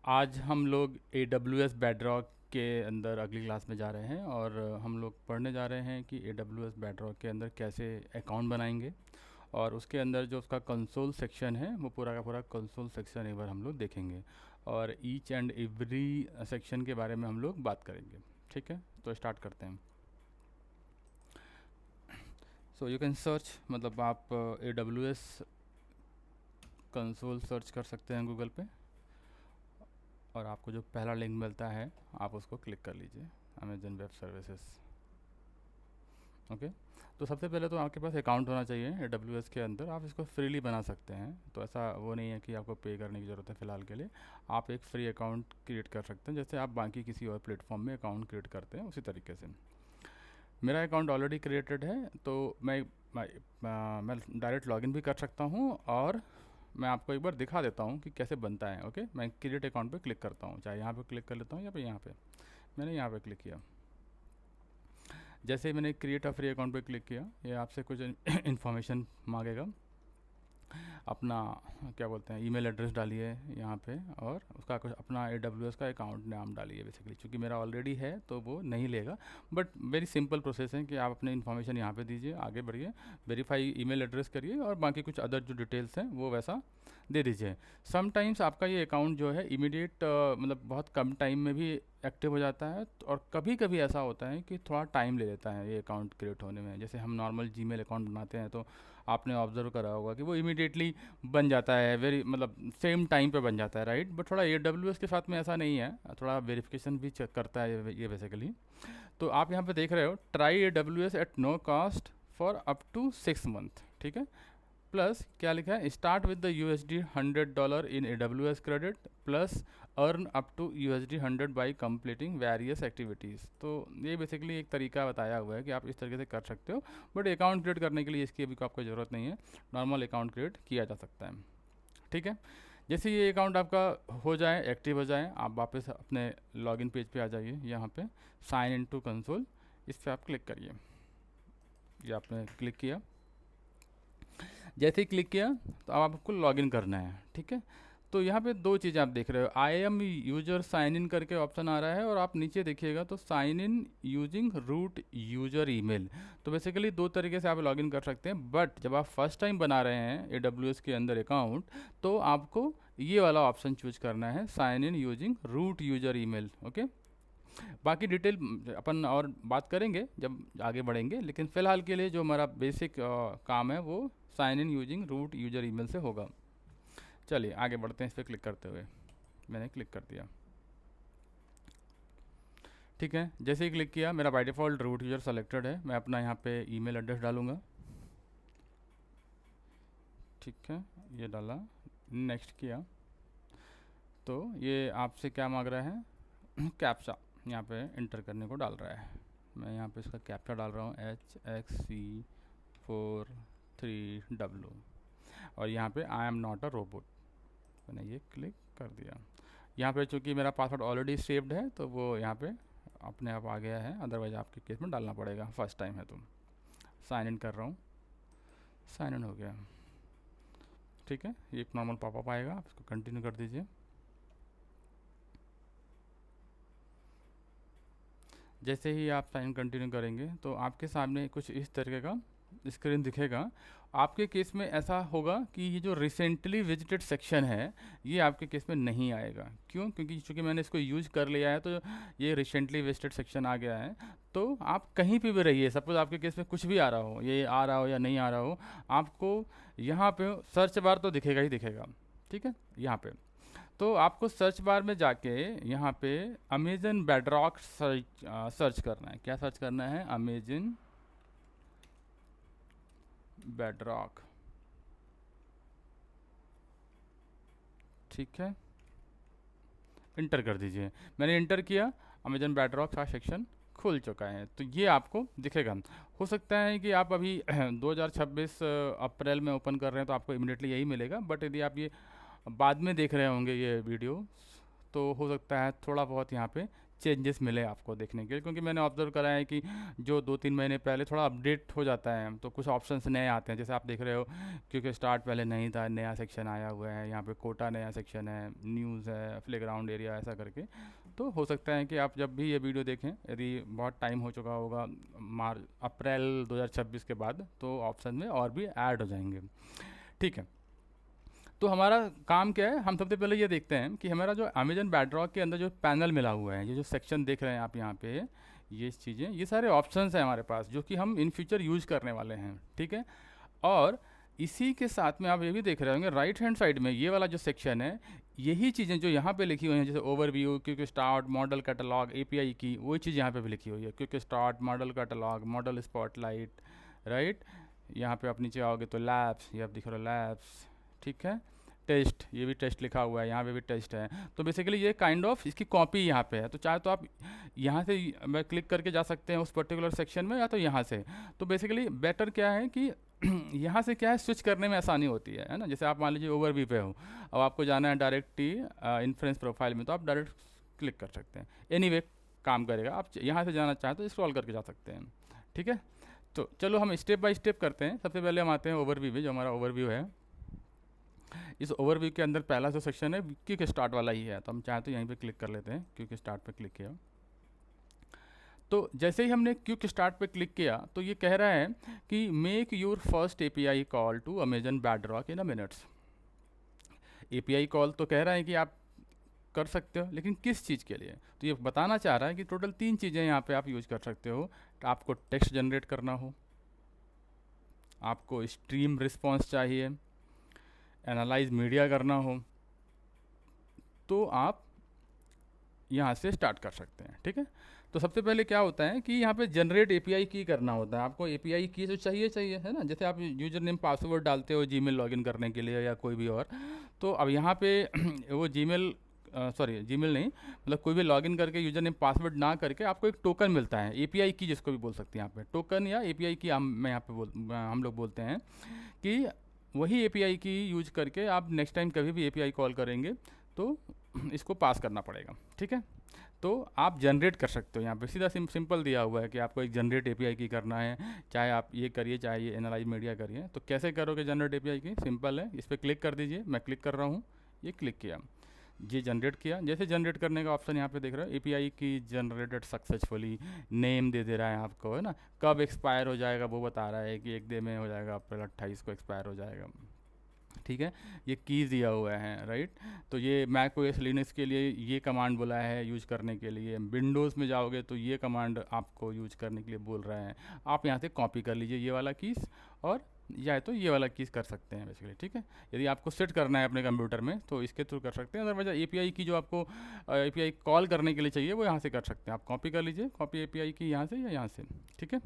आज हम लोग AWS बेडरॉक के अंदर अगली क्लास में जा रहे हैं और हम लोग पढ़ने जा रहे हैं कि AWS बेडरॉक के अंदर कैसे अकाउंट बनाएंगे और उसके अंदर जो उसका कंसोल सेक्शन है वो पूरा का पूरा कंसोल सेक्शन एक बार हम लोग देखेंगे और ईच एंड एवरी सेक्शन के बारे में हम लोग बात करेंगे। ठीक है, तो स्टार्ट करते हैं। सो यू कैन सर्च, मतलब आप AWS कंसोल सर्च कर सकते हैं गूगल पे और आपको जो पहला लिंक मिलता है आप उसको क्लिक कर लीजिए, अमेजन वेब सर्विसेज। ओके, तो सबसे पहले तो आपके पास अकाउंट होना चाहिए AWS के अंदर। आप इसको फ्रीली बना सकते हैं, तो ऐसा वो नहीं है कि आपको पे करने की ज़रूरत है फ़िलहाल के लिए। आप एक फ्री अकाउंट क्रिएट कर सकते हैं जैसे आप बाकी किसी और प्लेटफॉर्म में अकाउंट क्रिएट करते हैं उसी तरीके से। मेरा अकाउंट ऑलरेडी क्रिएटेड है तो मैं डायरेक्ट लॉगिन भी कर सकता हूँ और मैं आपको एक बार दिखा देता हूँ कि कैसे बनता है। ओके, मैं क्रिएट अकाउंट पे क्लिक करता हूँ, चाहे यहाँ पे क्लिक कर लेता हूँ या फिर यहाँ पे। मैंने यहाँ पे क्लिक किया। जैसे ही मैंने क्रिएट अ फ्री अकाउंट पे क्लिक किया, ये आपसे कुछ इन्फॉर्मेशन मांगेगा। अपना क्या बोलते हैं ईमेल एड्रेस डालिए यहाँ पे और उसका कुछ अपना AWS का अकाउंट नाम डालिए। बेसिकली चूँकि मेरा ऑलरेडी है तो वो नहीं लेगा, बट वेरी सिंपल प्रोसेस है कि आप अपने इन्फॉर्मेशन यहाँ पे दीजिए, आगे बढ़िए, वेरीफाई ईमेल एड्रेस करिए और बाकी कुछ अदर जो डिटेल्स हैं वो वैसा दे दीजिए। समटाइम्स आपका ये अकाउंट जो है इमीडिएट मतलब बहुत कम टाइम में भी एक्टिव हो जाता है और कभी कभी ऐसा होता है कि थोड़ा टाइम ले लेता है ये अकाउंट क्रिएट होने में। जैसे हम नॉर्मल जीमेल अकाउंट बनाते हैं तो आपने ऑब्जर्व करा होगा कि वो इमीडिएटली बन जाता है, वेरी मतलब सेम टाइम पे बन जाता है, राइट। बट थोड़ा AWS के साथ में ऐसा नहीं है, थोड़ा वेरिफिकेशन भी चेक करता है ये बेसिकली। तो आप यहाँ पे देख रहे हो try AWS at no cost for up to 6 month. ठीक है, प्लस क्या लिखा है, start with the $100 in AWS credit plus earn up to $100 by completing various activities. तो ये बेसिकली एक तरीका बताया हुआ है कि आप इस तरीके से कर सकते हो, बट अकाउंट क्रिएट करने के लिए इसकी अभी आपको ज़रूरत नहीं है, नॉर्मल अकाउंट क्रिएट किया जा सकता है। ठीक है, जैसे ये अकाउंट आपका हो जाए, एक्टिव हो जाए, आप वापस अपने लॉगिन पेज पे आ जाइए। यहाँ पे साइन इन टू कंसोल, इस पर आप क्लिक करिए। ये आपने क्लिक किया, जैसे ही क्लिक किया तो अब आपको लॉगिन करना है। ठीक है, तो यहाँ पे दो चीज़ें आप देख रहे हो, I am user sign in करके ऑप्शन आ रहा है और आप नीचे देखिएगा तो sign in using root user email. तो बेसिकली दो तरीके से आप लॉगिन कर सकते हैं, बट जब आप फर्स्ट टाइम बना रहे हैं AWS के अंदर अकाउंट तो आपको ये वाला ऑप्शन चूज करना है, sign in using root user email. Okay, बाकी डिटेल अपन और बात करेंगे जब आगे बढ़ेंगे, लेकिन फ़िलहाल के लिए जो हमारा बेसिक काम है वो sign in using root user email से होगा। चलिए आगे बढ़ते हैं इस पर क्लिक करते हुए। मैंने क्लिक कर दिया। ठीक है, जैसे ही क्लिक किया मेरा by default root user selected है। मैं अपना यहाँ पे ईमेल एड्रेस डालूँगा। ठीक है, ये डाला, नेक्स्ट किया तो ये आपसे क्या मांग रहा है कैप्चा यहाँ पे इंटर करने को डाल रहा है। मैं यहाँ पे इसका कैप्चा डाल रहा हूँ HXC43W और यहाँ पे I am not a robot. मैंने ये क्लिक कर दिया। यहाँ पे चूँकि मेरा पासवर्ड ऑलरेडी सेव्ड है तो वो यहाँ पे अपने आप आ गया है, अदरवाइज आपके केस में डालना पड़ेगा, फर्स्ट टाइम है तो। साइन इन कर रहा हूँ, साइन इन हो गया। ठीक है, ये एक नॉर्मल पॉपअप आएगा, आप इसको कंटिन्यू कर दीजिए। जैसे ही आप साइन कंटिन्यू करेंगे तो आपके सामने कुछ इस तरीके का स्क्रीन दिखेगा। आपके केस में ऐसा होगा कि ये जो रिसेंटली विजिटेड सेक्शन है ये आपके केस में नहीं आएगा। क्यों? क्योंकि चूँकि मैंने इसको यूज कर लिया है तो ये रिसेंटली विजिटेड सेक्शन आ गया है। तो आप कहीं पे भी रहिए, सपोज आपके केस में कुछ भी आ रहा हो, ये आ रहा हो या नहीं आ रहा हो, आपको यहाँ पे सर्च बार तो दिखेगा ही दिखेगा। ठीक है, यहाँ पे तो आपको सर्च बार में जाके यहाँ पे अमेजन बेडरॉक सर्च करना है। क्या सर्च करना है? Amazon bedrock. ठीक है, इंटर कर दीजिए। मैंने इंटर किया, अमेजन बेडरॉक का सेक्शन खुल चुका है, तो ये आपको दिखेगा। हो सकता है कि आप अभी 2026 अप्रैल में ओपन कर रहे हैं तो आपको इमिडिएटली यही मिलेगा, बट यदि आप ये बाद में देख रहे होंगे ये वीडियो तो हो सकता है थोड़ा बहुत यहाँ पे चेंजेस मिले आपको देखने के लिए, क्योंकि मैंने ऑब्जर्व करा है कि जो 2-3 महीने पहले थोड़ा अपडेट हो जाता है तो कुछ ऑप्शंस नए आते हैं, जैसे आप देख रहे हो, क्योंकि स्टार्ट पहले नहीं था, नया सेक्शन आया हुआ है, यहाँ पे कोटा नया सेक्शन है, न्यूज़ है, प्लेग्राउंड एरिया, ऐसा करके। तो हो सकता है कि आप जब भी ये वीडियो देखें, यदि बहुत टाइम हो चुका होगा अप्रैल 2026 के बाद, तो ऑप्शन में और भी ऐड हो जाएंगे। ठीक है, तो हमारा काम क्या है, हम सबसे पहले ये देखते हैं कि हमारा जो अमेजन बेडरॉक के अंदर जो पैनल मिला हुआ है, ये जो सेक्शन देख रहे हैं आप यहाँ पे, ये चीज़ें, ये सारे ऑप्शंस हैं हमारे पास जो कि हम इन फ्यूचर यूज़ करने वाले हैं। ठीक है, और इसी के साथ में आप ये भी देख रहे होंगे राइट हैंड साइड में ये वाला जो सेक्शन है, यही चीज़ें जो यहाँ पे लिखी हुई हैं, जैसे overview, quick start, model catalogue, API की, वही चीज़ यहाँ पे भी लिखी हुई है, quick start, model catalogue, model spotlight, right. यहाँ पे आप नीचे आओगे तो लैब्स, ये आप दिख रहे हो लैब्स, ठीक है। टेस्ट, ये भी टेस्ट लिखा हुआ है, यहाँ पे भी टेस्ट है। तो बेसिकली ये काइंड ऑफ इसकी कॉपी यहाँ पे है, तो चाहे तो आप यहाँ से मैं क्लिक करके जा सकते हैं उस पर्टिकुलर सेक्शन में, या तो यहाँ से। तो बेसिकली बेटर क्या है कि यहाँ से क्या है, स्विच करने में आसानी होती है ना। जैसे आप मान लीजिए ओवरव्यू पे हो, अब आपको जाना है डायरेक्ट ही इन्फ्लुएंस प्रोफाइल में, तो आप डायरेक्ट क्लिक कर सकते हैं, एनीवे काम करेगा। आप यहाँ से जाना चाहें तो स्क्रॉल करके जा सकते हैं। ठीक है, तो चलो हम स्टेप बाय स्टेप करते हैं। सबसे पहले हम आते हैं ओवरव्यू में, जो हमारा ओवरव्यू है। इस ओवरव्यू के अंदर पहला जो सेक्शन है क्विक स्टार्ट वाला ही है, तो हम चाहें तो यहीं पे क्लिक कर लेते हैं, क्विक स्टार्ट पे क्लिक किया। तो जैसे ही हमने क्विक स्टार्ट पे क्लिक किया तो ये कह रहा है कि make your first API call to Amazon Bedrock in a minutes. API call तो कह रहा है कि आप कर सकते हो, लेकिन किस चीज़ के लिए? तो ये बताना चाह रहा है कि टोटल 3 चीज़ें यहाँ पे आप यूज कर सकते हो। तो आपको टेक्स्ट जनरेट करना हो, आपको स्ट्रीम रिस्पॉन्स चाहिए, एनालाइज मीडिया करना हो, तो आप यहाँ से स्टार्ट कर सकते हैं। ठीक है, तो सबसे पहले क्या होता है कि यहाँ पे जनरेट एपीआई की करना होता है। आपको एपीआई की तो चाहिए है ना। जैसे आप यूजर नेम पासवर्ड डालते हो जीमेल लॉगिन करने के लिए या कोई भी और, तो अब यहाँ पे वो जीमेल जीमेल नहीं, मतलब कोई भी लॉगिन करके यूजर नेम पासवर्ड ना करके आपको एक टोकन मिलता है, एपीआई की जिसको भी बोल सकते हैं यहाँ पे, टोकन या एपीआई की मैं यहाँ पे हम लोग बोलते हैं कि वही एपीआई की यूज करके आप नेक्स्ट टाइम कभी भी एपीआई कॉल करेंगे तो इसको पास करना पड़ेगा। ठीक है, तो आप जनरेट कर सकते हो। यहाँ पे सीधा सिंपल दिया हुआ है कि आपको एक जनरेट एपीआई की करना है, चाहे आप ये करिए चाहे ये एनालाइज मीडिया करिए। तो कैसे करोगे जनरेट एपीआई की? सिंपल है, इस पर क्लिक कर दीजिए। मैं क्लिक कर रहा हूँ, ये क्लिक किया, ये जनरेट किया। जैसे जनरेट करने का ऑप्शन यहाँ पे देख रहे हो, एपीआई की जनरेटेड सक्सेसफुली, नेम दे दे रहा है आपको, है ना। कब एक्सपायर हो जाएगा वो बता रहा है कि 1 दिन में हो जाएगा, अप्रैल 28 को एक्सपायर हो जाएगा। ठीक है, ये कीज़ दिया हुआ है, राइट। तो ये मैक ओएस लिनक्स के लिए ये कमांड बोला है यूज करने के लिए। विंडोज़ में जाओगे तो ये कमांड आपको यूज करने के लिए बोल रहा है। आप यहाँ से कॉपी कर लीजिए ये वाला कीज़, और या तो ये वाला कीज़ कर सकते हैं बेसिकली। ठीक है, यदि आपको सेट करना है अपने कंप्यूटर में तो इसके थ्रू कर सकते हैं। अदरवाइज एपीआई की जो आपको एपीआई कॉल करने के लिए चाहिए वो यहाँ से कर सकते हैं। आप कॉपी कर लीजिए, कॉपी एपीआई की यहाँ से या यहाँ से। ठीक है,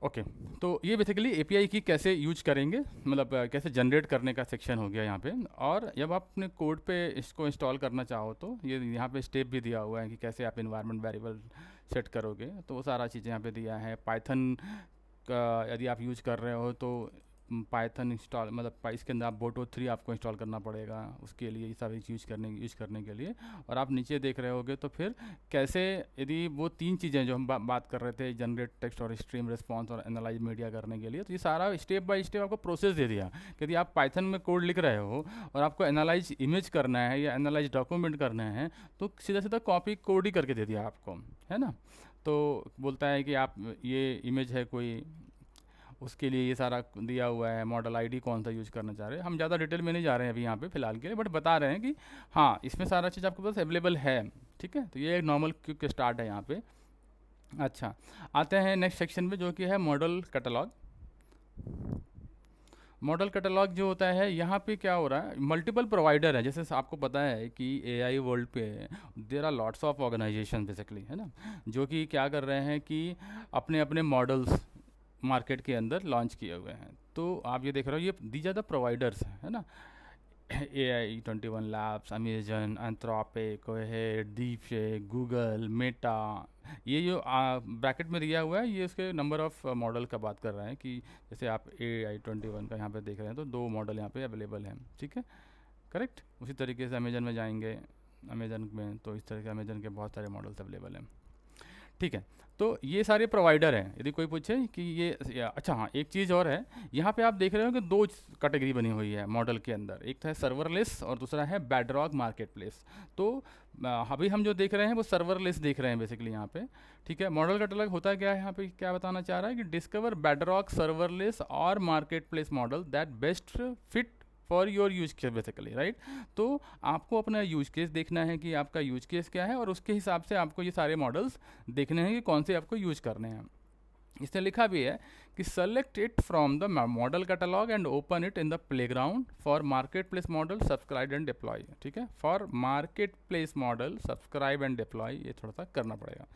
ओके तो ये बेसिकली एपीआई की कैसे यूज करेंगे, मतलब कैसे जनरेट करने का सेक्शन हो गया यहाँ पे। और जब आप अपने कोड पे इसको इंस्टॉल करना चाहो तो ये यहाँ पे स्टेप भी दिया हुआ है कि कैसे आप इन्वायरमेंट वेरिएबल सेट करोगे, तो वो सारा चीज़ें यहाँ पे दिया है। पाइथन का यदि आप यूज कर रहे हो तो पाइथन इंस्टॉल, मतलब इसके अंदर आप बोटो 3 आपको इंस्टॉल करना पड़ेगा उसके लिए, ये सारी यूज करने के लिए। और आप नीचे देख रहे होगे तो फिर कैसे, यदि वो 3 चीज़ें जो हम बात कर रहे थे, जनरेट टेक्स्ट और स्ट्रीम रिस्पॉन्स और एनालाइज मीडिया करने के लिए, तो ये सारा स्टेप बाय स्टेप आपको प्रोसेस दे दिया। यदि आप पाइथन में कोड लिख रहे हो और आपको एनालाइज इमेज करना है या एनालाइज डॉक्यूमेंट करना है, तो सीधा सीधा कॉपी कोड ही करके दे दिया आपको, है ना। तो बोलता है कि आप ये इमेज है कोई, उसके लिए ये सारा दिया हुआ है, मॉडल आईडी कौन सा यूज़ करना चाह रहे हैं। हम ज़्यादा डिटेल में नहीं जा रहे हैं अभी यहाँ पे फ़िलहाल के लिए, बट बता रहे हैं कि हाँ इसमें सारा चीज़ आपके पास अवेलेबल है। ठीक है, तो ये एक नॉर्मल क्विक स्टार्ट है यहाँ पे। अच्छा, आते हैं नेक्स्ट सेक्शन में जो कि है मॉडल कैटलॉग। मॉडल कैटलॉग जो होता है, यहाँ पे क्या हो रहा है, मल्टीपल प्रोवाइडर है। जैसे आपको पता है कि एआई वर्ल्ड पे there are lots of organisation basically, है ना, जो कि क्या कर रहे हैं कि अपने अपने मॉडल्स मार्केट के अंदर लॉन्च किए हुए हैं। तो आप ये देख रहे हो, ये दीज आर द प्रोवाइडर्स, है ना। AI21 labs, Amazon, Anthropic, Cohere, DeepSeek, Google, Meta, ये जो ब्रैकेट में दिया हुआ है ये उसके नंबर ऑफ मॉडल का बात कर रहे हैं कि जैसे आप AI21 का यहाँ पे देख रहे हैं तो 2 मॉडल यहाँ पे अवेलेबल हैं। ठीक है, करेक्ट। उसी तरीके से अमेजन में जाएंगे अमेजन में, तो इस तरह के अमेजन के बहुत सारे मॉडल्स अवेलेबल हैं। ठीक है, तो ये सारे प्रोवाइडर हैं। यदि कोई पूछे कि अच्छा हाँ, एक चीज़ और है, यहाँ पे आप देख रहे हो कि दो कैटेगरी बनी हुई है मॉडल के अंदर, एक तो है सर्वरलेस और दूसरा है बेडरॉक मार्केट प्लेस। तो अभी हम जो देख रहे हैं वो सर्वरलेस देख रहे हैं बेसिकली यहाँ पे। ठीक है, मॉडल कैटलॉग होता है क्या है, यहाँ पे क्या बताना चाह रहा है कि डिस्कवर बेडरॉक सर्वरलेस और market place model that best fit for your use case basically, right. तो आपको अपना यूज केस देखना है कि आपका यूज केस क्या है, और उसके हिसाब से आपको ये सारे मॉडल्स देखने हैं कि कौन से आपको यूज करने हैं। इसने लिखा भी है कि select it from the model catalogue and open it in the playground for market place model subscribe and deploy. ठीक है, for market place model subscribe and deploy, ये थोड़ा सा करना पड़ेगा,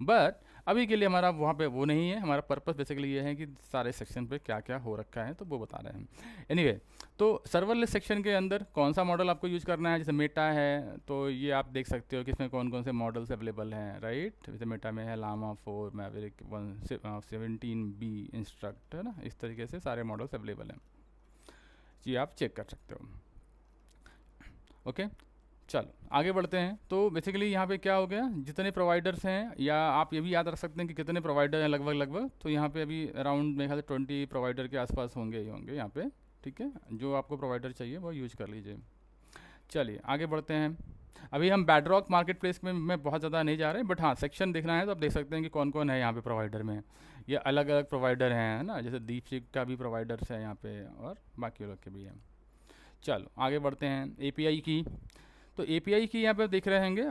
बट अभी के लिए हमारा वहाँ पे वो नहीं है। हमारा पर्पस बेसिकली ये है कि सारे सेक्शन पे क्या क्या हो रखा है तो वो बता रहे हैं। एनीवे, तो सर्वरलेस सेक्शन के अंदर कौन सा मॉडल आपको यूज़ करना है, जैसे मेटा है तो ये आप देख सकते हो कि इसमें कौन कौन से मॉडल्स अवेलेबल हैं, राइट। जैसे मेटा में है लामा 4, मैवरिक 117B इंस्ट्रक्ट, है ना, इस तरीके से सारे मॉडल्स अवेलेबल हैं, ये आप चेक कर सकते हो। ओके, चलो आगे बढ़ते हैं। तो बेसिकली यहाँ पे क्या हो गया, जितने प्रोवाइडर्स हैं, या आप ये भी याद रख सकते हैं कि कितने प्रोवाइडर हैं लगभग। तो यहाँ पे अभी अराउंड मेरे ख्याल से 20 प्रोवाइडर के आसपास होंगे ही होंगे यहाँ पे। ठीक है, जो आपको प्रोवाइडर चाहिए वो यूज कर लीजिए। चलिए आगे बढ़ते हैं। अभी हम बेडरॉक मार्केट प्लेस में बहुत ज़्यादा नहीं जा रहे, बट हाँ सेक्शन देखना है तो आप देख सकते हैं कि कौन कौन है यहाँ पे प्रोवाइडर में। ये अलग अलग प्रोवाइडर हैं, है ना, जैसे दीपसिक का भी प्रोवाइडर्स है यहाँ पे और बाकी लोग के भी हैं। चलो आगे बढ़ते हैं। एपीआई की, तो एपीआई की यहाँ पे देख रहे होंगे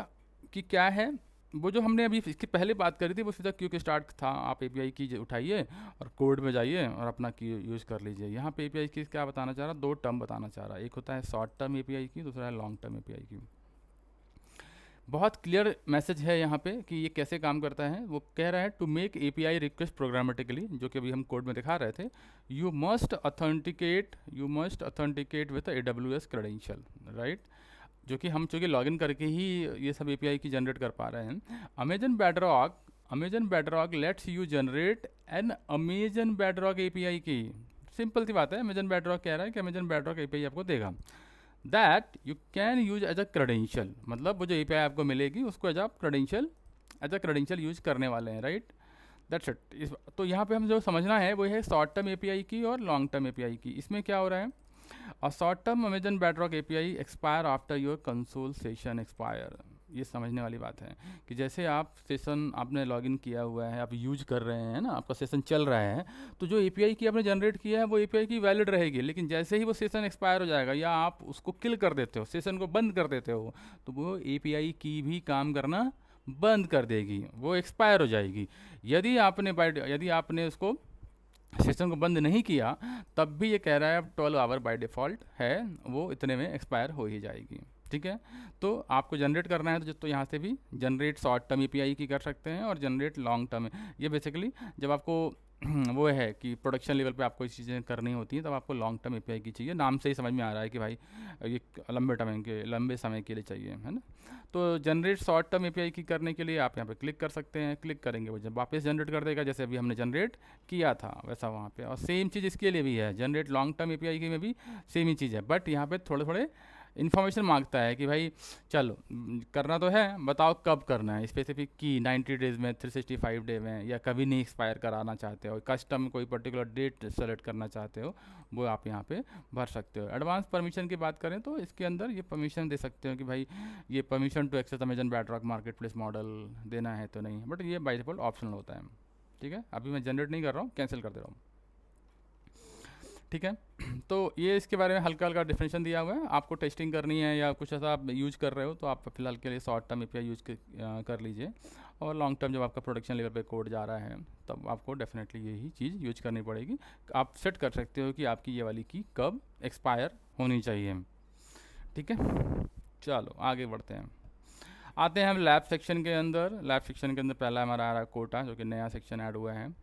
कि क्या है, वो जो हमने अभी इसकी पहले बात करी थी वो सीधा क्यू के स्टार्ट था। आप एपीआई की उठाइए और कोड में जाइए और अपना की यूज़ कर लीजिए। यहाँ पे एपीआई की क्या बताना चाह रहा, दो टर्म बताना चाह रहा है, एक होता है शॉर्ट टर्म एपीआई की, दूसरा है लॉन्ग टर्म एपीआई की। बहुत क्लियर मैसेज है यहाँ पे कि ये कैसे काम करता है। वो कह रहा है to make API request programmatically, जो कि अभी हम कोड में दिखा रहे थे, you must authenticate with AWS credential, right, जो कि हम चूँकि लॉगिन करके ही ये सब एपीआई की जनरेट कर पा रहे हैं। Amazon bedrock let's you generate N Amazon bedrock API की। सिंपल सी बात है, अमेजन बेडरॉक कह रहा है कि अमेजन बेडरॉक एपीआई आपको देगा, that you can use as a credential, मतलब वो जो एपीआई आपको मिलेगी उसको एज अ क्रेडेंशियल यूज करने वाले हैं, राइट। That's it. तो यहाँ पे हम जो समझना है वो है शॉर्ट टर्म एपीआई की और लॉन्ग टर्म एपीआई की। इसमें क्या हो रहा है, और short term Amazon bedrock API expire after your console session expire. ये समझने वाली बात है कि जैसे आप सेशन आपने लॉगिन किया हुआ है, आप यूज कर रहे हैं ना, आपका सेशन चल रहा है, तो जो एपीआई की आपने जनरेट किया है वो एपीआई की वैलिड रहेगी, लेकिन जैसे ही वो सेशन एक्सपायर हो जाएगा या आप उसको किल कर देते हो, सेशन को बंद कर देते हो, तो वो एपीआई की भी काम करना बंद कर देगी, वो एक्सपायर हो जाएगी। यदि आपने उसको सेशन को बंद नहीं किया तब भी ये कह रहा है अब 12 आवर बाय डिफ़ॉल्ट है, वो इतने में एक्सपायर हो ही जाएगी। ठीक है, तो आपको जनरेट करना है तो यहाँ से भी जनरेट शॉर्ट टर्म एपीआई की कर सकते हैं और जनरेट लॉन्ग टर्म। ये बेसिकली जब आपको वो है कि प्रोडक्शन लेवल पे आपको ये चीज़ें करनी होती हैं तब आपको लॉन्ग टर्म एपीआई की चाहिए। नाम से ही समझ में आ रहा है कि भाई ये लंबे समय के लिए चाहिए, है ना। तो जनरेट शॉर्ट टर्म एपीआई की करने के लिए आप यहाँ पे क्लिक कर सकते हैं। क्लिक करेंगे वो जब वापस जनरेट कर देगा, जैसे अभी हमने जनरेट किया था वैसा वहाँ पे। और सेम चीज़ इसके लिए भी है, जनरेट लॉन्ग टर्म एपीआई की में भी सेम ही चीज़ है, बट यहाँ पे थोड़े थोड़े इन्फॉर्मेशन मांगता है कि भाई चलो करना तो है, बताओ कब करना है, स्पेसिफिक की 90 डेज़ में, 365 डे में, या कभी नहीं एक्सपायर कराना चाहते हो, कस्टम कोई पर्टिकुलर डेट सेलेक्ट करना चाहते हो, वो आप यहाँ पे भर सकते हो। एडवांस परमिशन की बात करें तो इसके अंदर ये परमिशन दे सकते हो कि भाई ये permission to access Amazon Bedrock marketplace model देना है तो नहीं, बट ये बाय डिफ़ॉल्ट ऑप्शनल होता है। ठीक है, अभी मैं जनरेट नहीं कर रहा हूँ, कैंसिल कर दे रहा हूँ। ठीक है, तो ये इसके बारे में हल्का हल्का डिफिनेशन दिया हुआ है। आपको टेस्टिंग करनी है या कुछ ऐसा आप यूज कर रहे हो तो आप फिलहाल के लिए शॉर्ट टर्म एपीआई यूज कर लीजिए, और लॉन्ग टर्म जब आपका प्रोडक्शन लेवल पे कोड जा रहा है तब आपको डेफिनेटली यही चीज़ यूज करनी पड़ेगी। आप सेट कर सकते हो कि आपकी ये वाली की कब एक्सपायर होनी चाहिए। ठीक है, चलो आगे बढ़ते हैं। आते हैं हम लैब सेक्शन के अंदर। लैब सेक्शन के अंदर पहला हमारा आ रहा है कोटा, जो कि नया सेक्शन ऐड हुआ है।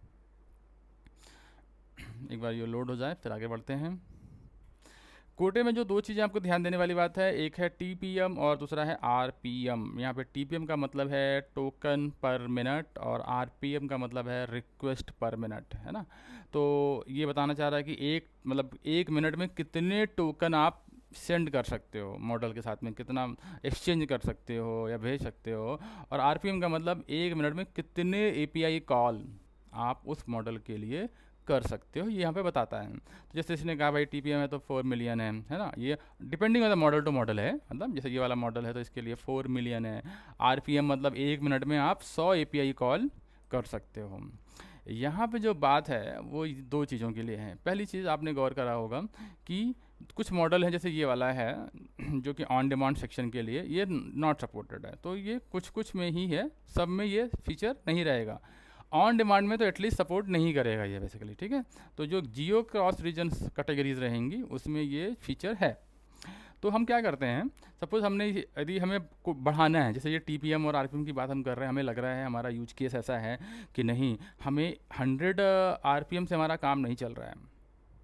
एक बार ये लोड हो जाए फिर आगे बढ़ते हैं। कोटे में जो दो चीज़ें आपको ध्यान देने वाली बात है, एक है टीपीएम और दूसरा है आरपीएम। यहाँ पे टीपीएम का मतलब है टोकन पर मिनट और आरपीएम का मतलब है रिक्वेस्ट पर मिनट, है ना। तो ये बताना चाह रहा है कि एक मिनट में कितने टोकन आप सेंड कर सकते हो मॉडल के साथ में, कितना एक्सचेंज कर सकते हो या भेज सकते हो। और आरपीएम का मतलब 1 मिनट में कितने एपीआई कॉल आप उस मॉडल के लिए कर सकते हो, ये यहाँ पे बताता है। तो जैसे इसने कहा भाई टीपीएम है तो 4 मिलियन है ना, ये depending on the model to model है, मतलब जैसे ये वाला मॉडल है तो इसके लिए 4 मिलियन है। आरपीएम मतलब 1 मिनट में आप 100 एपीआई कॉल कर सकते हो। यहाँ पे जो बात है वो 2 चीज़ों के लिए है। पहली चीज़ आपने गौर करा होगा कि कुछ मॉडल है जैसे ये वाला है जो कि ऑन डिमांड सेक्शन के लिए ये नॉट सपोर्टेड है, तो ये कुछ कुछ में ही है, सब में ये फीचर नहीं रहेगा। ऑन डिमांड में तो एटलीस्ट सपोर्ट नहीं करेगा ये बेसिकली, ठीक है। तो जो जियो क्रॉस रीजन्स कैटेगरीज रहेंगी उसमें ये फीचर है। तो हम क्या करते हैं, सपोज हमने यदि हमें बढ़ाना है, जैसे ये टीपीएम और आरपीएम की बात हम कर रहे हैं, हमें लग रहा है हमारा यूज केस ऐसा है कि नहीं, हमें 100 आरपीएम से हमारा काम नहीं चल रहा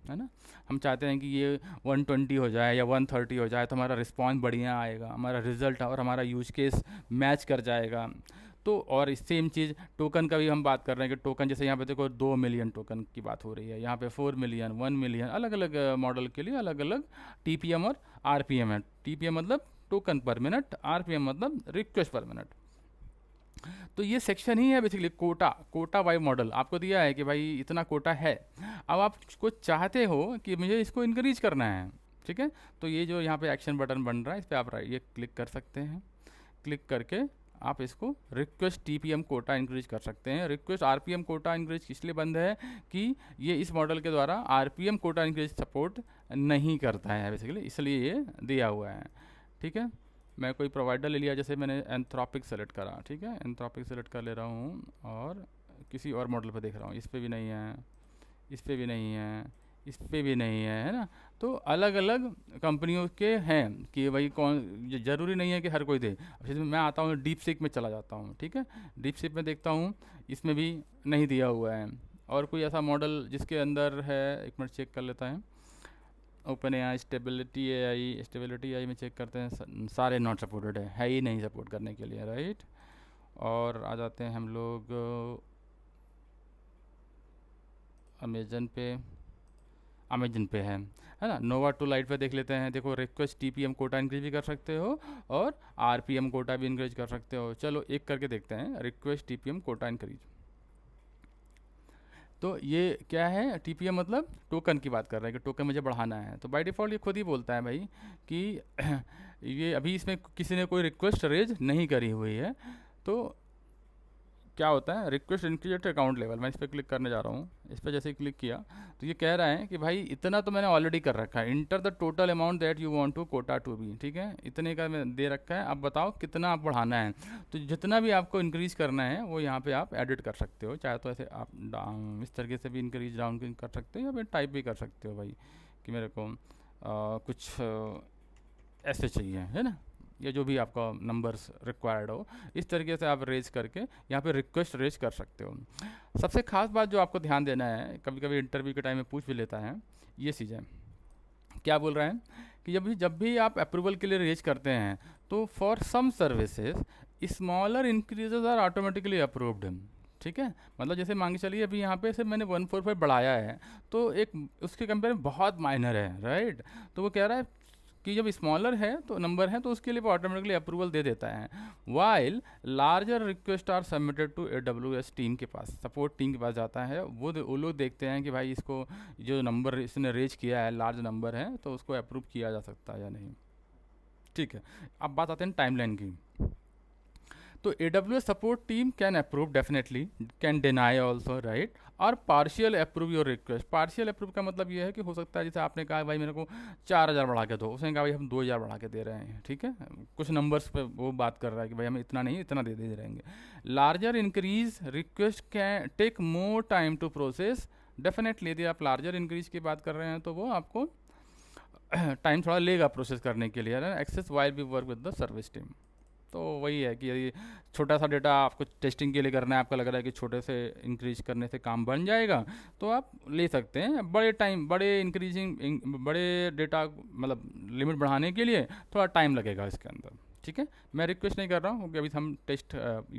है ना, हम चाहते हैं कि ये 120 हो जाए या 130 हो जाए तो हमारा रिस्पॉन्स बढ़िया आएगा, हमारा रिजल्ट और हमारा यूज केस मैच कर जाएगा। तो और सेम चीज़ टोकन का भी हम बात कर रहे हैं कि टोकन जैसे यहाँ पे देखो 2 मिलियन टोकन की बात हो रही है, यहाँ पे 4 मिलियन 1 मिलियन, अलग अलग मॉडल के लिए अलग अलग टीपीएम और आरपीएम है। टीपीएम मतलब टोकन पर मिनट, आरपीएम मतलब रिक्वेस्ट पर मिनट। तो ये सेक्शन ही है बेसिकली कोटा वाइज मॉडल आपको दिया है कि भाई इतना कोटा है, अब आप कुछ चाहते हो कि मुझे इसको इंक्रीज करना है, ठीक है। तो ये जो यहाँ पे एक्शन बटन बन रहा है इस पर आप ये क्लिक कर सकते हैं, क्लिक करके आप इसको रिक्वेस्ट टीपीएम कोटा इंक्रीज कर सकते हैं। रिक्वेस्ट आरपीएम कोटा इंक्रीज इसलिए बंद है कि ये इस मॉडल के द्वारा आरपीएम कोटा इंक्रीज सपोर्ट नहीं करता है बेसिकली, इसलिए ये दिया हुआ है, ठीक है। मैं कोई प्रोवाइडर ले लिया, जैसे मैंने एंथ्रोपिक सेलेक्ट करा, ठीक है, एंथ्रोपिक सेलेक्ट कर ले रहा हूँ और किसी और मॉडल पर देख रहा हूँ, इस पर भी नहीं है, इस पर भी नहीं है, इस पर भी नहीं है ना। तो अलग अलग कंपनियों के हैं कि भाई कौन, ज़रूरी नहीं है कि हर कोई दे। अब मैं आता हूँ डीप सीक में चला जाता हूँ, ठीक है, डीप सीक में देखता हूँ इसमें भी नहीं दिया हुआ है। और कोई ऐसा मॉडल जिसके अंदर है, एक मिनट चेक कर लेता है, ओपन एआई, स्टेबिलिटी एआई में चेक करते हैं, सारे नॉट सपोर्टेड है ही नहीं सपोर्ट करने के लिए, राइट। और आ जाते हैं हम लोग अमेजन पे है ना, नोवा टू लाइट पे देख लेते हैं। देखो रिक्वेस्ट टीपीएम कोटा इंक्रीज भी कर सकते हो और आरपीएम कोटा भी इंक्रीज कर सकते हो। चलो एक करके देखते हैं, रिक्वेस्ट टीपीएम कोटा इंक्रीज। तो ये क्या है, टीपीएम मतलब टोकन की बात कर रहा है कि टोकन मुझे बढ़ाना है। तो बाय डिफ़ॉल्ट ये खुद ही बोलता है भाई कि ये अभी इसमें किसी ने कोई रिक्वेस्ट रेज नहीं करी हुई है। तो क्या होता है, रिक्वेस्ट इंक्रीज अकाउंट लेवल, मैं इस पर क्लिक करने जा रहा हूँ। इस पर जैसे ही क्लिक किया तो ये कह रहा है कि भाई इतना तो मैंने ऑलरेडी कर रखा है, enter the total amount that you want to quota to be, ठीक है, इतने का मैं दे रखा है, अब बताओ कितना आप बढ़ाना है। तो जितना भी आपको इंक्रीज करना है वो यहाँ पे आप एडिट कर सकते हो, चाहे तो ऐसे आप इस तरीके से भी इंक्रीज डाउन कर सकते हो या फिर टाइप भी कर सकते हो भाई कि मेरे को कुछ ऐसे चाहिए, है ना, या जो भी आपका नंबर्स रिक्वायर्ड हो, इस तरीके से आप रेज करके यहाँ पे रिक्वेस्ट रेज कर सकते हो। सबसे खास बात जो आपको ध्यान देना है, कभी कभी इंटरव्यू के टाइम में पूछ भी लेता है, ये चीज़ है, क्या बोल रहा है कि जब भी आप अप्रूवल के लिए रेज करते हैं तो for some services smaller increases are automatically approved, ठीक है। मतलब जैसे मान के चलिए अभी यहाँ पे सिर्फ मैंने 145 बढ़ाया है तो एक उसके कंपेयर में बहुत माइनर है, राइट। तो वो कह रहा है कि जब स्मॉलर है तो नंबर है तो उसके लिए वो ऑटोमेटिकली अप्रूवल दे देता है। While larger request are submitted to AWS team के पास, सपोर्ट टीम के पास जाता है, वो लोग देखते हैं कि भाई इसको जो नंबर इसने रेज किया है लार्ज नंबर है तो उसको अप्रूव किया जा सकता है या नहीं, ठीक है। अब बात आते हैं टाइमलाइन की। तो AWS support team can approve definitely, can deny also, right, और partial approve your request. Partial approve का मतलब ये है कि हो सकता है जैसे आपने कहा भाई मेरे को 4000 बढ़ा के दो, उसने कहा भाई हम 2000 बढ़ा के दे रहे हैं, ठीक है, कुछ नंबर्स पे वो बात कर रहा है कि भाई हमें इतना नहीं इतना दे रहेंगे। Larger increase request can take more time to process, definitely यदि आप लार्जर इंक्रीज की बात कर रहे हैं तो वो आपको टाइम थोड़ा लेगा प्रोसेस करने के लिए, access while be work with the service team. तो वही है कि यदि छोटा सा डेटा आपको टेस्टिंग के लिए करना है, आपका लग रहा है कि छोटे से इंक्रीज करने से काम बन जाएगा तो आप ले सकते हैं। बड़े डेटा मतलब लिमिट बढ़ाने के लिए थोड़ा टाइम लगेगा इसके अंदर, ठीक है। मैं रिक्वेस्ट नहीं कर रहा हूँ क्योंकि अभी हम टेस्ट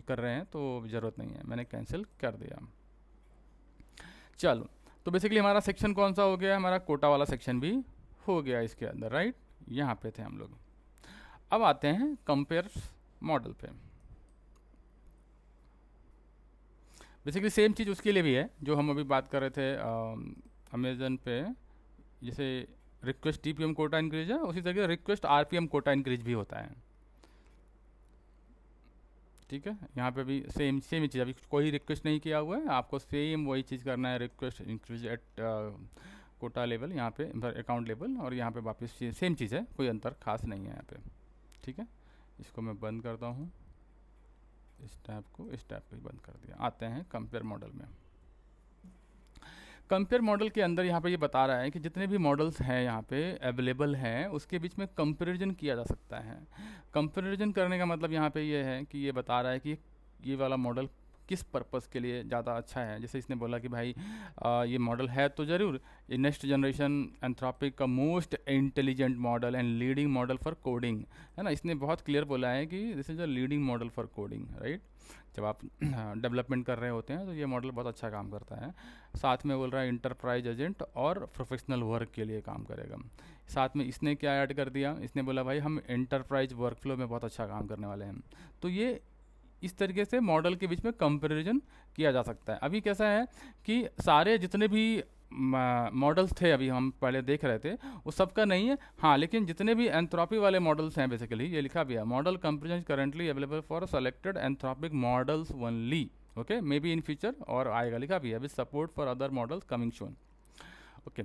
कर रहे हैं तो ज़रूरत नहीं है, मैंने कैंसिल कर दिया। चलो, तो बेसिकली हमारा सेक्शन कौन सा हो गया, हमारा कोटा वाला सेक्शन भी हो गया इसके अंदर, राइट। यहाँ पे थे हम लोग। अब आते हैं कंपेयर मॉडल पे। बेसिकली सेम चीज़ उसके लिए भी है जो हम अभी बात कर रहे थे अमेजन पे, जैसे रिक्वेस्ट टीपीएम कोटा इंक्रीज है, उसी तरह रिक्वेस्ट आरपीएम कोटा इंक्रीज भी होता है। ठीक है, यहाँ पे भी सेम सेम ही चीज़, अभी कोई रिक्वेस्ट नहीं किया हुआ है, आपको सेम वही चीज़ करना है, request increase at quota level, यहाँ पे अकाउंट लेवल, और यहाँ पे वापस सेम चीज़ है, कोई अंतर खास नहीं है यहाँ पे। ठीक है, इसको मैं बंद करता हूँ, इस टैब को ही बंद कर दिया। आते हैं कंपेयर मॉडल में। कंपेयर मॉडल के अंदर यहाँ पे ये बता रहा है कि जितने भी मॉडल्स हैं यहाँ पे अवेलेबल हैं उसके बीच में कंपैरिजन किया जा सकता है। कंपैरिजन करने का मतलब यहाँ पे ये है कि ये बता रहा है कि ये वाला मॉडल किस पर्पस के लिए ज़्यादा अच्छा है। जैसे इसने बोला कि भाई ये मॉडल है तो ज़रूर ये नेक्स्ट जनरेशन एंथ्रोपिक का most intelligent model and leading model for coding, है ना। इसने बहुत क्लियर बोला है कि this is a leading model for coding, right. जब आप डेवलपमेंट कर रहे होते हैं तो ये मॉडल बहुत अच्छा काम करता है। साथ में बोल रहा है इंटरप्राइज एजेंट और प्रोफेशनल वर्क के लिए काम करेगा। साथ में इसने क्या ऐड कर दिया, इसने बोला भाई हम इंटरप्राइज वर्कफ्लो में बहुत अच्छा काम करने वाले हैं। तो ये इस तरीके से मॉडल के बीच में कंपैरिजन किया जा सकता है। अभी कैसा है कि सारे जितने भी मॉडल्स थे अभी हम पहले देख रहे थे वो सबका नहीं है, हाँ, लेकिन जितने भी एंथ्रोपी वाले मॉडल्स हैं, बेसिकली ये लिखा भी है model comparison currently available for selected Anthropic models only, okay, may be in future, और आएगा लिखा भी है with support for other models coming soon. Okay,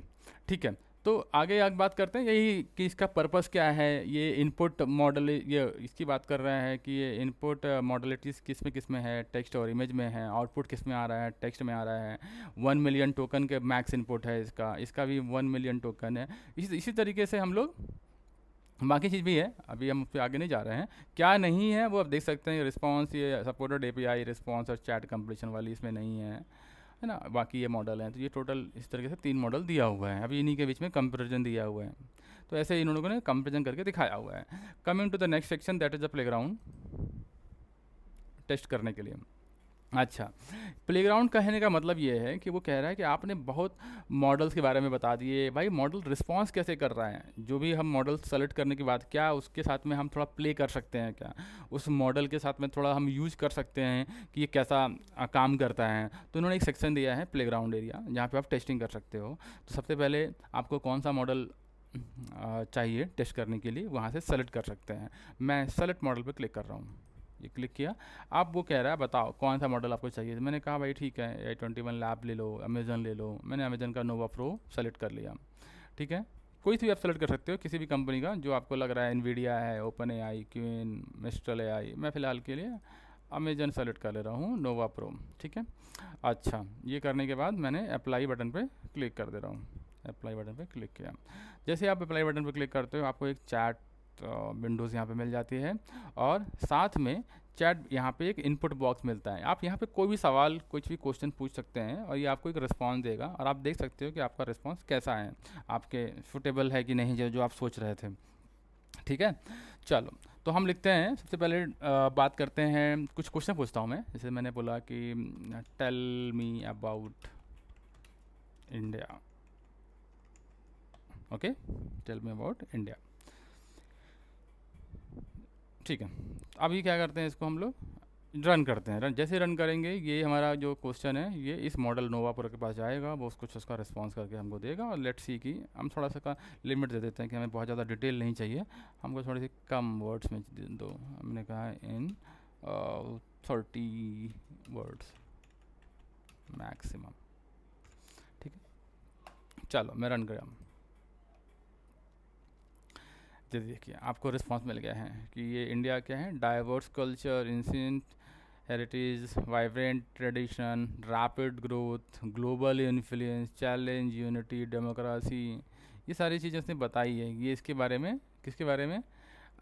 ठीक है। तो आगे बात करते हैं यही कि इसका पर्पस क्या है। ये इनपुट मॉडल, ये इसकी बात कर रहे हैं कि ये इनपुट मॉडलिटीज़ किस में है, टेक्स्ट और इमेज में है। आउटपुट किस में आ रहा है, टेक्स्ट में आ रहा है। 1 मिलियन टोकन के मैक्स इनपुट है इसका भी 1 मिलियन टोकन है। इसी तरीके से हम लोग बाकी चीज़ भी है, अभी हम उस पर आगे नहीं जा रहे हैं। क्या नहीं है वो आप देख सकते हैं, रिस्पॉन्स, ये सपोर्टेड एपीआई रिस्पॉन्स और चैट कंप्लीशन वाली इसमें नहीं है ना। बाकी ये मॉडल हैं, तो ये टोटल इस तरीके से 3 मॉडल दिया हुआ है। अभी इन्हीं के बीच में कंपैरिजन दिया हुआ है, तो ऐसे इन्होंने कंपैरिजन करके दिखाया हुआ है। Coming to the next section, that is the playground, test करने के लिए। अच्छा, प्लेग्राउंड कहने का मतलब ये है कि वो कह रहा है कि आपने बहुत मॉडल्स के बारे में बता दिए, भाई मॉडल रिस्पॉन्स कैसे कर रहा है। जो भी हम मॉडल सेलेक्ट करने के बाद क्या उसके साथ में हम थोड़ा प्ले कर सकते हैं, क्या उस मॉडल के साथ में थोड़ा हम यूज़ कर सकते हैं कि ये कैसा काम करता है। तो उन्होंने एक सेक्शन दिया है प्लेग्राउंड एरिया, जहाँ पे आप टेस्टिंग कर सकते हो। तो सबसे पहले आपको कौन सा मॉडल चाहिए टेस्ट करने के लिए, वहाँ से सेलेक्ट कर सकते हैं। मैं सेलेक्ट मॉडल पर क्लिक कर रहा हूँ, ये क्लिक किया। अब वो कह रहा है बताओ कौन सा मॉडल आपको चाहिए। मैंने कहा भाई ठीक है A21 लैब ले लो, अमेजन ले लो। मैंने अमेजन का नोवा प्रो सेलेक्ट कर लिया। ठीक है, कोई सी भी आप सेलेक्ट कर सकते हो, किसी भी कंपनी का जो आपको लग रहा है, एनवीडिया है, open AI, queen, mistral AI। मैं फ़िलहाल के लिए अमेजन सेलेक्ट कर ले रहा हूँ, नोवा प्रो। ठीक है, अच्छा, ये करने के बाद मैंने अप्लाई बटन पर क्लिक कर दे रहा हूँ। अप्लाई बटन पर क्लिक किया। जैसे आप अप्लाई बटन पर क्लिक करते हो आपको एक चैट विंडोज़ यहाँ पे मिल जाती है, और साथ में चैट यहाँ पे एक इनपुट बॉक्स मिलता है। आप यहाँ पे कोई भी सवाल, कुछ भी क्वेश्चन पूछ सकते हैं और ये आपको एक रिस्पांस देगा, और आप देख सकते हो कि आपका रिस्पांस कैसा है, आपके सूटेबल है कि नहीं जो आप सोच रहे थे। ठीक है, चलो तो हम लिखते हैं। सबसे पहले बात करते हैं, कुछ क्वेश्चन पूछता हूँ मैं। जैसे मैंने बोला कि tell me about India, okay, tell me about India. ठीक है, अभी क्या करते हैं, इसको हम लोग रन करते हैं। जैसे रन करेंगे ये हमारा जो क्वेश्चन है ये इस मॉडल नोवा प्रो के पास जाएगा, वो कुछ उसका रिस्पांस करके हमको देगा। और लेट्स सी कि हम थोड़ा सा का लिमिट दे देते हैं कि हमें बहुत ज़्यादा डिटेल नहीं चाहिए, हमको थोड़ी सी कम वर्ड्स में दो। हमने कहा इन 30 वर्ड्स मैक्सिमम। ठीक है, चलो मैं रन कराया। देखिए आपको रिस्पांस मिल गया है कि ये इंडिया क्या है, diverse culture, ancient heritage, vibrant tradition, rapid growth, global influence, challenge, unity, democracy, ये सारी चीज़ें उसने बताई है। ये इसके बारे में, किसके बारे में,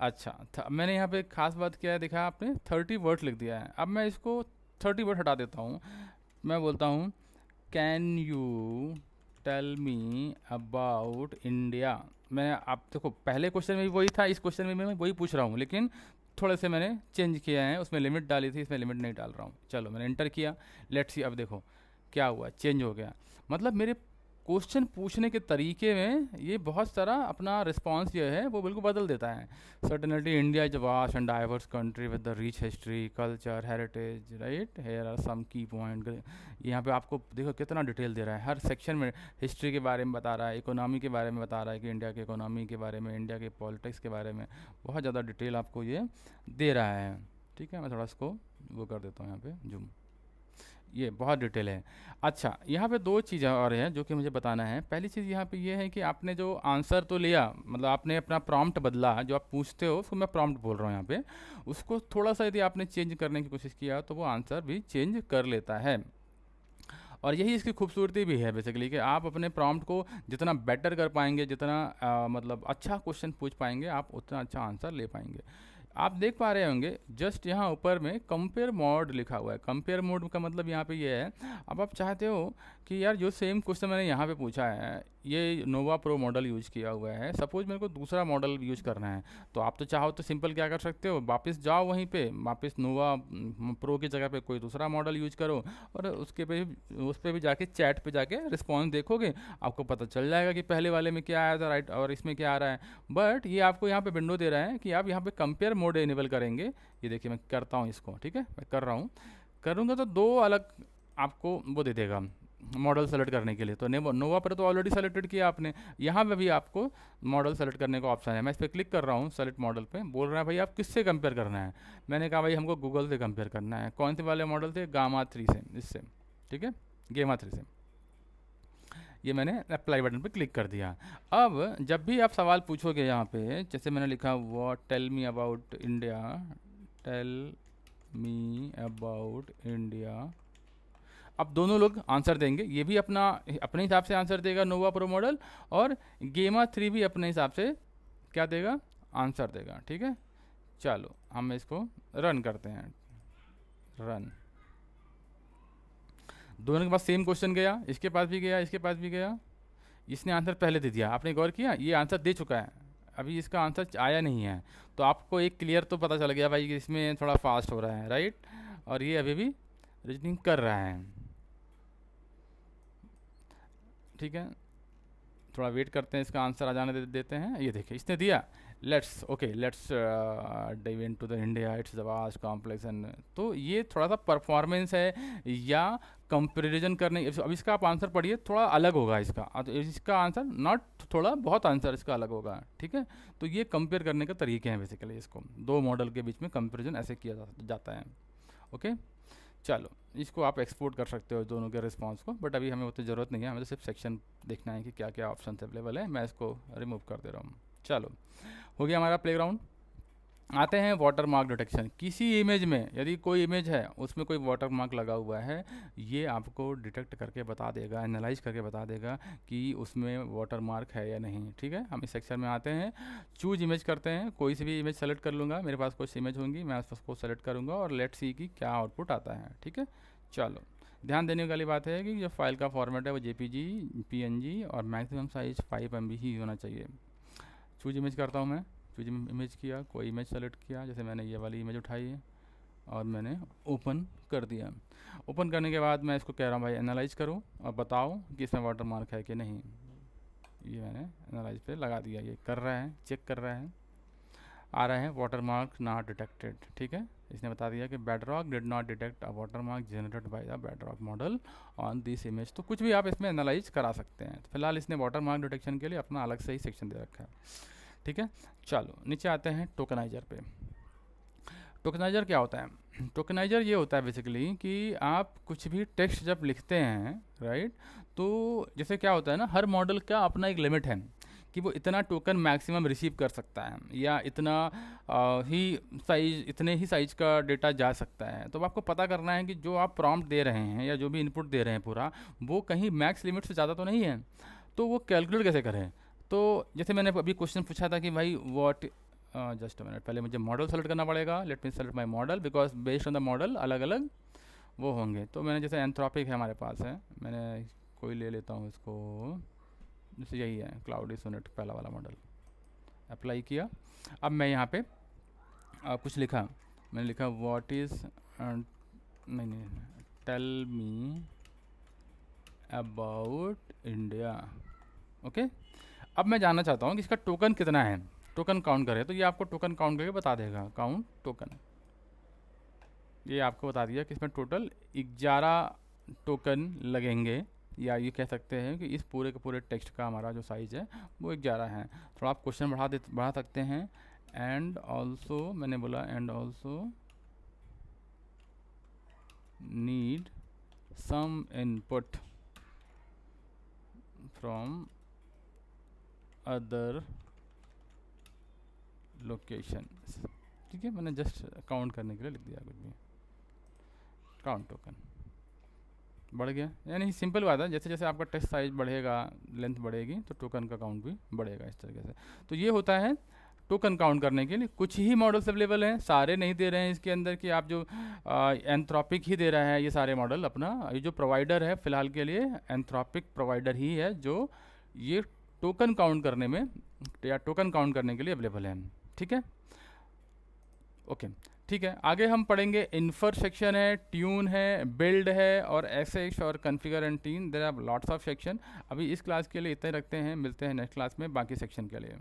अच्छा मैंने यहाँ पे एक खास बात क्या है, देखा आपने 30 वर्ड लिख दिया है। अब मैं इसको 30 वर्ड हटा देता हूँ, मैं बोलता हूँ can you tell me about India. मैं, आप देखो पहले क्वेश्चन में भी वही था, इस क्वेश्चन में मैं वही पूछ रहा हूँ, लेकिन थोड़े से मैंने चेंज किया है। उसमें लिमिट डाली थी, इसमें लिमिट नहीं डाल रहा हूँ। चलो मैंने एंटर किया, लेट्स सी, अब देखो क्या हुआ, चेंज हो गया। मतलब मेरे क्वेश्चन पूछने के तरीके में ये बहुत सारा अपना रिस्पांस जो है वो बिल्कुल बदल देता है। Certainty India is vast and diverse country with the rich history culture heritage, right, here are some key point. यहाँ पे आपको देखो कितना डिटेल दे रहा है, हर सेक्शन में हिस्ट्री के बारे में बता रहा है, इकोनॉमी के बारे में बता रहा है कि इंडिया के इकोनॉमी के बारे में, इंडिया के पॉलिटिक्स के बारे में बहुत ज़्यादा डिटेल आपको ये दे रहा है। ठीक है, मैं थोड़ा इसको वो कर देता हूँ यहाँ पे जूम, ये बहुत डिटेल है। अच्छा, यहाँ पे दो चीज़ें और हैं जो कि मुझे बताना है। पहली चीज़ यहाँ पे ये है कि आपने जो आंसर तो लिया, मतलब आपने अपना प्रॉम्प्ट बदला, जो आप पूछते हो उसको मैं प्रॉम्प्ट बोल रहा हूँ यहाँ पे, उसको थोड़ा सा यदि आपने चेंज करने की कोशिश किया तो वो आंसर भी चेंज कर लेता है। और यही इसकी खूबसूरती भी है बेसिकली कि आप अपने प्रॉम्प्ट को जितना बेटर कर पाएंगे, जितना मतलब अच्छा क्वेश्चन पूछ पाएंगे, आप उतना अच्छा आंसर ले पाएंगे। आप देख पा रहे होंगे जस्ट यहाँ ऊपर में कंपेयर मोड लिखा हुआ है। कंपेयर मोड का मतलब यहाँ पे ये है, अब आप चाहते हो कि यार जो सेम क्वेश्चन मैंने यहाँ पे पूछा है, ये नोवा प्रो मॉडल यूज़ किया हुआ है, सपोज मेरे को दूसरा मॉडल यूज़ करना है, तो आप तो चाहो तो सिंपल क्या कर सकते हो, वापस जाओ वहीं पे, वापस नोवा प्रो की जगह पे कोई दूसरा मॉडल यूज करो और उसके पे उस पर भी जाके चैट पे जाके रिस्पॉन्स देखोगे, आपको पता चल जाएगा कि पहले वाले में क्या आया था, राइट, और इसमें क्या आ रहा है। बट ये आपको यहाँ पे विंडो दे रहा है कि आप यहाँ पे कंपेयर मोड इनेबल करेंगे। ये देखिए मैं करता हूँ इसको, ठीक है, मैं कर रहा हूँ, करूँगा तो दो अलग आपको वो दे देगा मॉडल सेलेक्ट करने के लिए। तो नोवा पर तो ऑलरेडी सेलेक्टेड किया आपने, यहाँ पे भी आपको मॉडल सेलेक्ट करने का ऑप्शन है। मैं इस पर क्लिक कर रहा हूँ सेलेक्ट मॉडल पे, बोल रहा है भाई आप किससे कंपेयर करना है। मैंने कहा भाई हमको गूगल से कंपेयर करना है। कौन से वाले मॉडल से, गामा 3 से, इससे, ठीक है, गेमा 3 से। ये मैंने अप्लाई बटन पे क्लिक कर दिया। अब जब भी आप सवाल पूछोगे यहाँ पे, जैसे मैंने लिखा what tell me about India, tell me about India, अब दोनों लोग आंसर देंगे। ये भी अपने हिसाब से आंसर देगा नोवा प्रो मॉडल, और गेमा 3 भी अपने हिसाब से क्या देगा, आंसर देगा। ठीक है, चलो हम इसको रन करते हैं, रन। दोनों के पास सेम क्वेश्चन गया, इसके पास भी गया, इसके पास भी गया। इसने आंसर पहले दे दिया, आपने गौर किया, ये आंसर दे चुका है, अभी इसका आंसर आया नहीं है। तो आपको एक क्लियर तो पता चल गया भाई कि इसमें थोड़ा फास्ट हो रहा है, राइट, और ये अभी भी रीजनिंग कर रहा है। ठीक है, थोड़ा वेट करते हैं, इसका आंसर आ जाने देते हैं। ये देखिए इसने दिया, let's dive into the India, it's the vast complex and. तो ये थोड़ा सा परफॉर्मेंस है या कंपेरिजन करने। अब इसका आप आंसर पढ़िए, थोड़ा अलग होगा इसका आंसर, नॉट थोड़ा, बहुत आंसर इसका अलग होगा। ठीक है, तो ये कंपेयर करने का तरीके हैं बेसिकली, इसको दो मॉडल के बीच में कंपेरिजन ऐसे किया जाता है। ओके, चलो इसको आप एक्सपोर्ट कर सकते हो दोनों के रिस्पांस को, बट अभी हमें उतनी ज़रूरत नहीं है, हमें तो सिर्फ सेक्शन देखना है कि क्या क्या ऑप्शन अवेलेबल है। मैं इसको रिमूव कर दे रहा हूँ। चलो, हो गया हमारा प्लेग्राउंड। आते हैं वाटर मार्क डिटेक्शन। किसी इमेज में यदि कोई इमेज है उसमें कोई वाटर मार्क लगा हुआ है, ये आपको डिटेक्ट करके बता देगा, एनालाइज करके बता देगा कि उसमें वाटर मार्क है या नहीं। ठीक है, हम इस सेक्शन में आते हैं, चूज इमेज करते हैं। कोई सी भी इमेज सेलेक्ट कर लूँगा, मेरे पास कुछ इमेज होंगी, मैं उसको सेलेक्ट करूँगा और लेट्स सी कि क्या आउटपुट आता है। ठीक है, चलो ध्यान देने वाली बात है कि जो फाइल का फॉर्मेट है वो JPG, PNG और मैक्सिमम साइज 5 MB ही होना चाहिए। चूज इमेज करता हूँ मैं, चूज इमेज किया, कोई इमेज सेलेक्ट किया, जैसे मैंने ये वाली इमेज उठाई है और मैंने ओपन कर दिया। ओपन करने के बाद मैं इसको कह रहा हूँ भाई एनालाइज करो और बताओ कि इसमें वाटर मार्क है कि नहीं। ये मैंने एनालाइज पे लगा दिया, ये कर रहा है, चेक कर रहा है, आ रहा है वाटर मार्क नॉट डिटेक्टेड। ठीक है, इसने बता दिया कि bedrock did not detect a water mark generated by the bedrock model on this image. तो कुछ भी आप इसमें एनालाइज करा सकते हैं। तो फिलहाल इसने वाटर मार्क डिटेक्शन के लिए अपना अलग से ही सेक्शन दे रखा है। ठीक है, चलो नीचे आते हैं टोकनाइजर पे। टोकनाइजर क्या होता है? टोकनाइजर ये होता है बेसिकली कि आप कुछ भी टेक्स्ट जब लिखते हैं, राइट, तो जैसे क्या होता है ना, हर मॉडल का अपना एक लिमिट है कि वो इतना टोकन मैक्सिमम रिसीव कर सकता है या इतना इतने ही साइज का डेटा जा सकता है। तो आपको पता करना है कि जो आप प्रॉम्प्ट दे रहे हैं या जो भी इनपुट दे रहे हैं पूरा, वो कहीं मैक्स लिमिट से ज़्यादा तो नहीं है। तो वो कैलकुलेट कैसे करें? तो जैसे मैंने अभी क्वेश्चन पूछा था कि भाई व्हाट, जस्ट अ मिनट, पहले मुझे मॉडल सेलेक्ट करना पड़ेगा। Let me select my model because based on the model अलग अलग वो होंगे। तो मैंने जैसे एंथ्रोपिक है हमारे पास है, मैंने कोई ले लेता हूँ इसको, जैसे यही है क्लाउडी सोनेट पहला वाला मॉडल, अप्लाई किया। अब मैं यहाँ पे कुछ लिखा, मैंने लिखा व्हाट इज़ नहीं tell me about India. Okay, अब मैं जानना चाहता हूँ कि इसका टोकन कितना है, टोकन काउंट करें, तो ये आपको टोकन काउंट करके बता देगा, काउंट टोकन। ये आपको बता दिया कि इसमें टोटल 11 टोकन लगेंगे, या ये कह सकते हैं कि इस पूरे के पूरे टेक्स्ट का हमारा जो साइज़ है वो 11 है। थोड़ा आप क्वेश्चन बढ़ा सकते हैं। एंड ऑल्सो, मैंने बोला and also need some input from other location. ठीक है, मैंने जस्ट काउंट करने के लिए लिख दिया कुछ भी, काउंट टोकन बढ़ गया। यानी सिंपल बात है, जैसे जैसे आपका टेक्स्ट साइज बढ़ेगा, लेंथ बढ़ेगी, तो टोकन का काउंट भी बढ़ेगा इस तरीके से। तो ये होता है टोकन काउंट करने के लिए। कुछ ही मॉडल्स अवेलेबल हैं, सारे नहीं दे रहे हैं इसके अंदर कि आप जो एंथ्रोपिक ही दे रहा है ये सारे मॉडल। अपना ये जो प्रोवाइडर है फ़िलहाल के लिए एंथ्रोपिक प्रोवाइडर ही है जो ये टोकन काउंट करने में या टोकन काउंट करने के लिए अवेलेबल है। ठीक है, ओके, ठीक है। आगे हम पढ़ेंगे इन्फर सेक्शन है, ट्यून है, बिल्ड है, और एसएक्स और configure and tune. There are lots of section. अभी इस क्लास के लिए इतना ही रखते हैं, मिलते हैं नेक्स्ट क्लास में बाकी सेक्शन के लिए।